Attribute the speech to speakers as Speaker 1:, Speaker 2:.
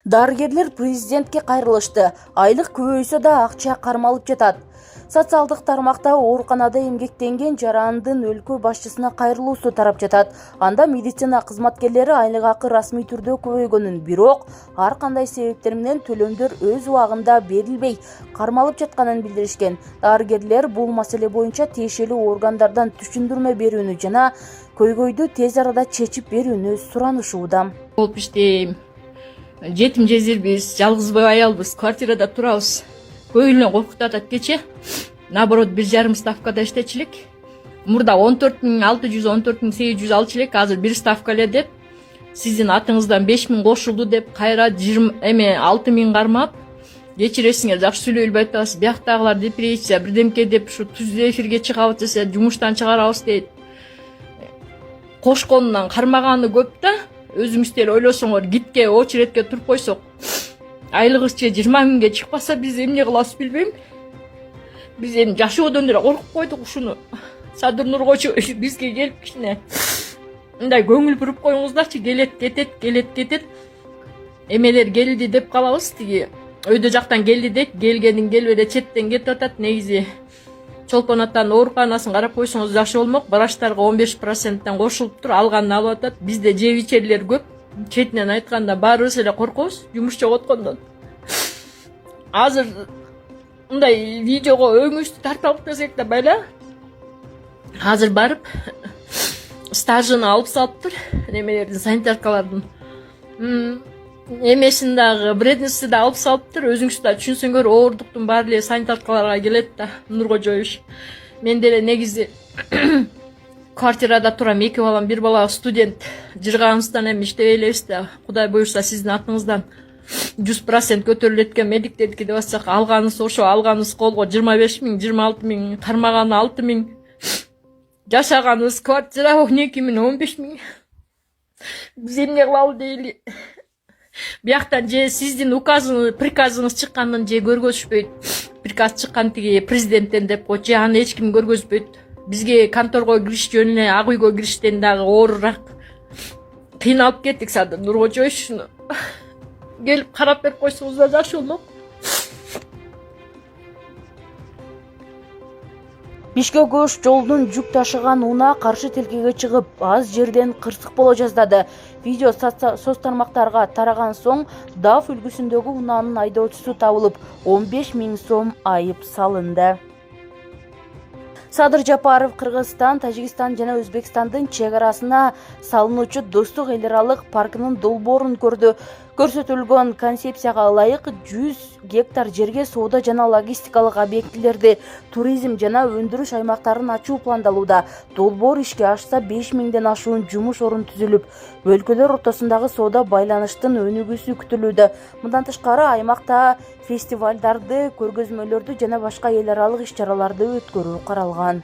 Speaker 1: Дарыгерлер президентке кайрылышты. Айлык көбөйсө да акча кармалып жатат. Социалдык тармакта ооруканада эмгектенген жарандын өлкө башчысына кайрылуусу тарап жатат. Анда медицина кызматкерлери айлык акы расмий түрдө көбөйгөнүн, бирок ар кандай себептер менен төлөмдөр өз убагында берилбей кармалып жатканын билдиришкен. Дарыгерлер бул маселе боюнча тиешелүү органдардан түшүндүрмө берүүнү жана көйгөйдү тез арада чечип берүүнү суранышууда.
Speaker 2: Болуп иштейм. Жетим жезирбиз, жалгызбай аялбыз, квартирада турабыз. Көйлүнө коркутатат кече. Наоборот, 1,5 ставкада иштечү элек. Мурда 14.600, 14.800 алчу элек, азыр 1 ставка эле деп. Сиздин атыңыздан 5.000 кошулду деп, кайра 6.000 кармап, кечиресиңер, жакшы сүйлөй албай атабыз. Бияктагылар депрессия, бирдемке деп ушу түздө эфирге чыгабыз десе, жумуштан чыгарабыз дейт. Кошконунан кармаганы көп да. Өзүңүз деле ойлосоңор, гитке, очередке туруп койсок, айлыгыбызчы 20.000 чыкпаса, биз эмне кылабыз билбейм. Биз эми жашоодон эле коркуп койдук ушуну. Садыр Нургочу бизге келип кичине мындай көңүл буруп коюңуздарчы, келет кетет. Эмелер келди деп калабыз, тиги өйдө жактан келди дейт, келгенин келбеде четтен кетип атат. Негизи Чолпон атанын ооруканасын карап койсоңуз жакшы болмок. Врачтарга 15%тан кошулуптур, алганын алып атат. Бизде жеп ичерлер көп. Четинен айтканда баарыбыз эле коркобуз, жумуш жоготкондон. Азыр мындай видеого өңүштү тарталып десек да байла. Азыр барып стажын алып салыптыр. Немелердин, санитаркалардын. Эмесин дагы, бреднеси да алып салыптыр. Өзүңүз да түшүнсөңөр, оордуктун баары эле санитаркаларга келет да, Нургожоевич. Мен деле негизи квартирада турам, 2 балам, 1 бала студент. Жырганыбыздан эми иштебей элебиз да. Кудай буюрса сиздин атыңыздан 100% көтөрүлөт экен медиктердики деп атсак, алганыбыз ошо, алганыбыз колго 25.000, 26.000, кармаганы 6.000. Жашаганыбыз квартира 12.000, 15.000. Биз эмне кылалы дейли? Бияктан же сиздин приказыңыз чыкканын же көргөзүшпөйт. Приказ чыккан тиги президенттен деп койчу, аны эч ким көргөзбөйт. Бизге конторго кириш жөнүнө, ак үйгө кириштен дагы оорураак. Кыйналып кеттик. Садыр Нургожоевич, ушуну келип карап берип койсоңуз да жакшы болмок.
Speaker 1: Бишкек Ош жолдун жүк ташыган унаа каршы тилкеге чыгып, аз жерден кырсык боло жаздады. Видео соц тармактарга тараган соң ДАФ үлгүсүндөгү унаанын айдоочусу табылып, 15.000 сом айып салынды. Садыр Жапаров Кыргызстан, Тажикстан жана Өзбекстандын чек арасына салынуучу Достук эл аралык паркынын долбоорун көрдү. Көрсөтүлгөн концепцияга ылайык 100 гектар жерге соода жана логистикалык объектилерди, туризм жана өндүрүш аймактарын ачуу пландалууда. Долбоор ишке ашса 5.000ден ашуун жумуш орун түзүлүп, өлкөлөр ортосундагы соода байланыштын өнүгүүсү күтүлүүдө. Мындан тышкары аймакта фестивалдарды, көргөзмөлөрдү жана башка эл аралык иш-чараларды өткөрүү каралган.